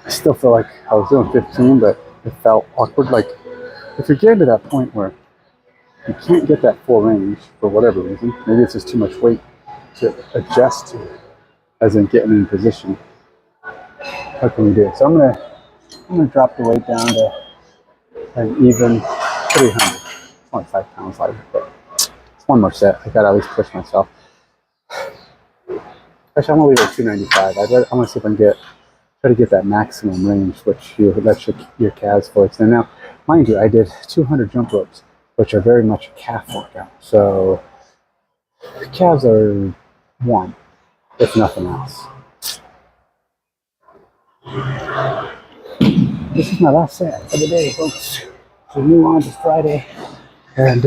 I still feel like I was doing 15, but it felt awkward. Like, if you're getting to that point where you can't get that full range for whatever reason, maybe it's just too much weight to adjust to, as in getting in position, what can we do? So I'm gonna drop the weight down to an even 300. It's only 5 pounds lighter, but it's one more set. I gotta at least push myself. Actually, I'm gonna leave it at 295. I'm gonna see if I can try to get that maximum range, which lets your calves fully extend. Now, mind you, I did 200 jump ropes, which are very much a calf workout. So the calves are one, if nothing else. This is my last set for the day, folks. So new on to Friday, and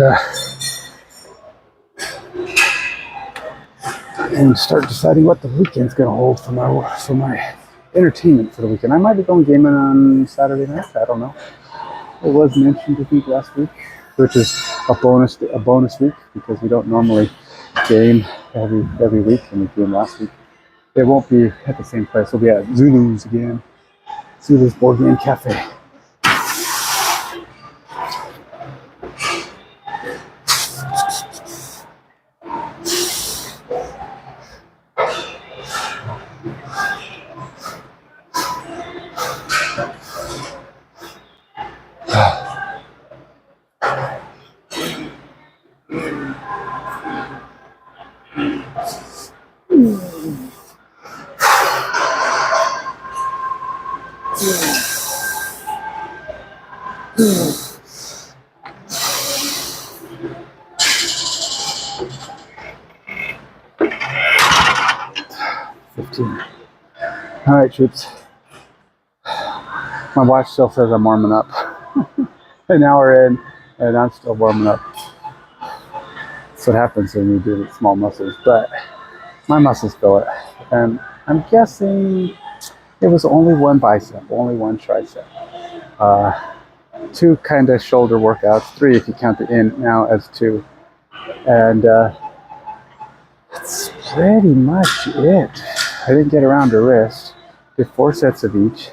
start deciding what the weekend's gonna hold for my entertainment for the weekend. I might be going gaming on Saturday night. I don't know. It was mentioned, I think, last week, which is a bonus week because we don't normally game every week, and we game last week. It won't be at the same place. We'll be at Zulu's again. Zulu's Board Game Cafe. All right, troops. My watch still says I'm warming up. An hour in, and I'm still warming up. That's what happens when you do the small muscles, but my muscles feel it. And I'm guessing it was only one bicep, only one tricep. 2 kind of shoulder workouts, 3 if you count the in now as 2. And that's pretty much it. I didn't get around to wrist. Did 4 sets of each,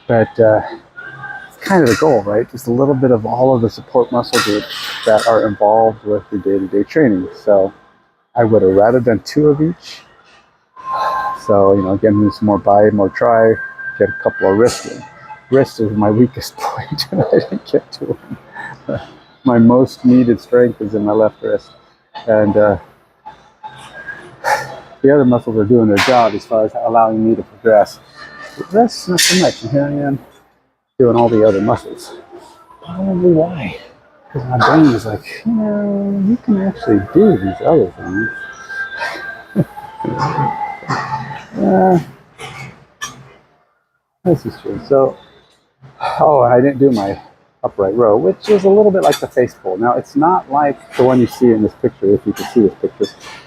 but it's kind of the goal, right? Just a little bit of all of the support muscle groups that are involved with your day-to-day training. So I would have rather done 2 of each. So, again, some more bi, more tri, get a couple of wrists in. Wrist is my weakest point, and I didn't get to them. My most needed strength is in my left wrist. And the other muscles are doing their job as far as allowing me to progress. The rest, not so much. And here I am doing all the other muscles. Probably why? Because my brain is like, you can actually do these other things. This is true. So, I didn't do my upright row, which is a little bit like the face pull. Now, it's not like the one you see in this picture, if you can see this picture.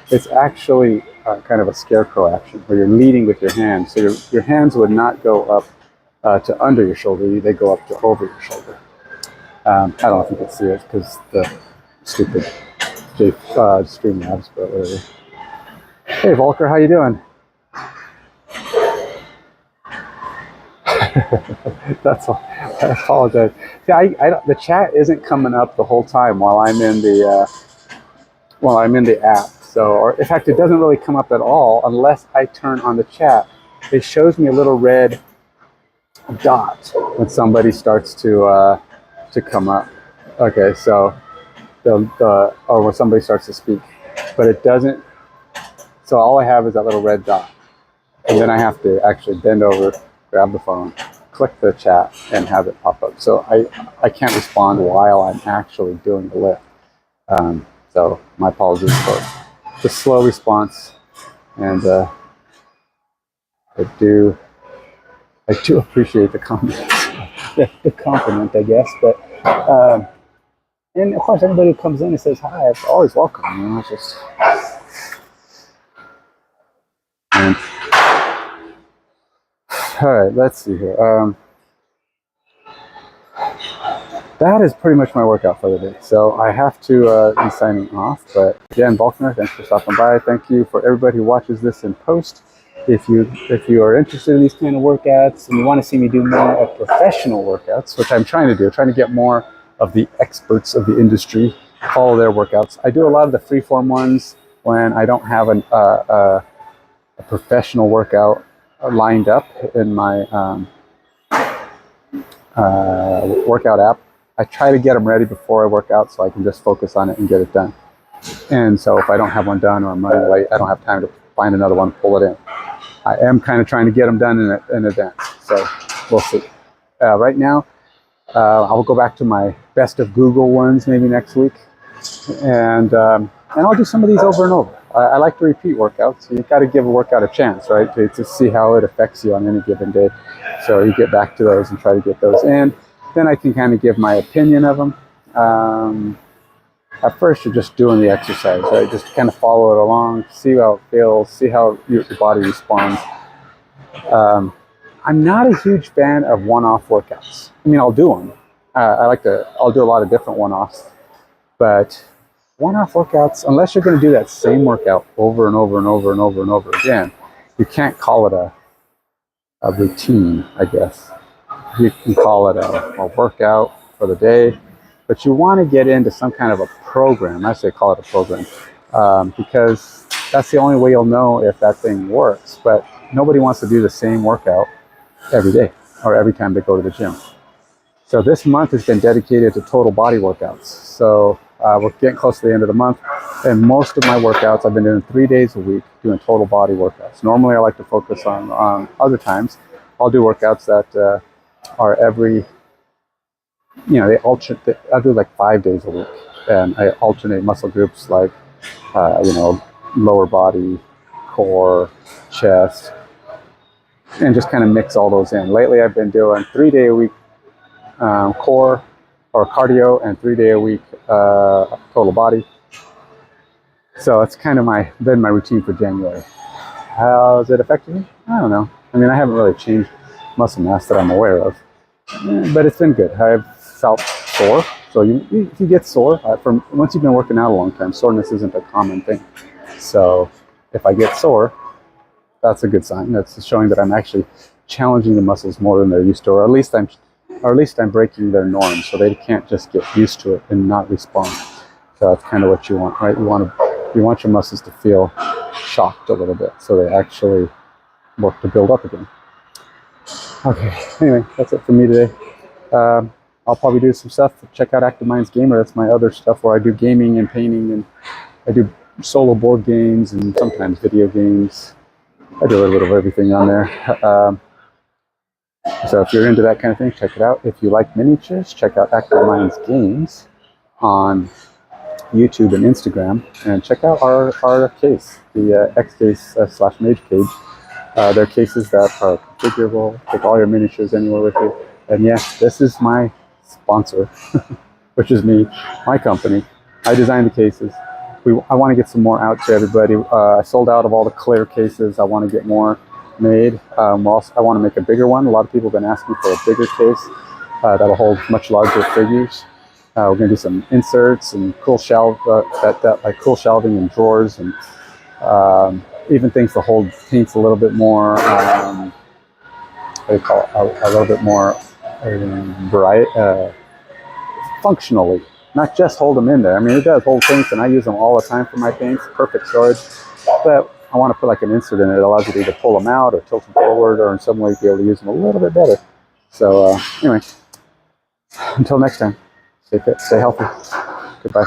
It's actually kind of a scarecrow action where you're leading with your hands. So your hands would not go up to under your shoulder. They go up to over your shoulder. I don't know if you can see it because the stupid Streamlabs, but whatever. Hey, Volker, how you doing? That's all. I apologize. See, the chat isn't coming up the whole time while I'm in the app. So, or in fact, it doesn't really come up at all unless I turn on the chat. It shows me a little red dot when somebody starts to come up. Okay, so or when somebody starts to speak, but it doesn't. So all I have is that little red dot, and then I have to actually bend over, grab the phone, click the chat, and have it pop up. So I can't respond while I'm actually doing the lift. So my apologies for the slow response, and I do appreciate the comment, the compliment, I guess. But and of course, everybody who comes in and says hi, it's always welcome. It's just. And, all right, let's see here. That is pretty much my workout for the day. So I have to be signing off. But again, Balkner, thanks for stopping by. Thank you for everybody who watches this in post. If you are interested in these kind of workouts and you want to see me do more of professional workouts, which I'm trying to do, trying to get more of the experts of the industry, follow their workouts. I do a lot of the freeform ones when I don't have a professional workout lined up in my workout app. I try to get them ready before I work out so I can just focus on it and get it done. And so if I don't have one done or I'm running late, I don't have time to find another one, pull it in. I am kind of trying to get them done in advance, so we'll see. Right now, I'll go back to my best of Google ones maybe next week, and I'll do some of these over and over. I like to repeat workouts. You've got to give a workout a chance, right, to see how it affects you on any given day. So you get back to those and try to get those in. Then I can kind of give my opinion of them. At first, you're just doing the exercise, right? Just kind of follow it along, see how it feels, see how your body responds. I'm not a huge fan of one-off workouts. I mean, I'll do them. I'll do a lot of different one-offs, but one-off workouts, unless you're going to do that same workout over and over and over and over and over again, you can't call it a routine, I guess. You can call it a workout for the day, but you want to get into some kind of a program. I say call it a program, because that's the only way you'll know if that thing works. But nobody wants to do the same workout every day or every time they go to the gym. So this month has been dedicated to total body workouts. So we're getting close to the end of the month, and most of my workouts I've been doing 3 days a week doing total body workouts. Normally I like to focus on other times. I'll do workouts that are every, I do like 5 days a week, and I alternate muscle groups like, lower body, core, chest, and just kind of mix all those in. Lately I've been doing 3 day a week core or cardio and 3 day a week total body. So it's kind of been my routine for January. How's it affected me? I don't know. I mean, I haven't really changed muscle mass that I'm aware of, but it's been good. I've felt sore. So you get sore once you've been working out a long time. Soreness isn't a common thing. So if I get sore, that's a good sign. That's showing that I'm actually challenging the muscles more than they're used to, or at least I'm breaking their norms, so they can't just get used to it and not respond. So that's kind of what you want, right? You want your muscles to feel shocked a little bit, so they actually work to build up again. Okay, anyway, that's it for me today. I'll probably do some stuff. Check out Active Minds Gamer. That's my other stuff where I do gaming and painting, and I do solo board games and sometimes video games. I do a little bit of everything on there. So if you're into that kind of thing, check it out. If you like miniatures, check out Active Minds Games on YouTube and Instagram, and check out our case, the X-Case / Mage Cage. They're cases that are configurable. Take all your miniatures anywhere with you. And yes, this is my sponsor, which is me, my company. I designed the cases. I want to get some more out to everybody. I sold out of all the clear cases. I want to get more made. I want to make a bigger one. A lot of people have been asking for a bigger case that'll hold much larger figures. We're going to do some inserts and cool cool shelving and drawers, and even things to hold paints a little bit more. What do you call it? A little bit more functionally. Not just hold them in there. I mean, it does hold paints, and I use them all the time for my paints. Perfect storage. But I want to put like an insert in it. It allows you to either pull them out or tilt them forward, or in some way be able to use them a little bit better. So anyway, until next time, stay fit, stay healthy. Goodbye.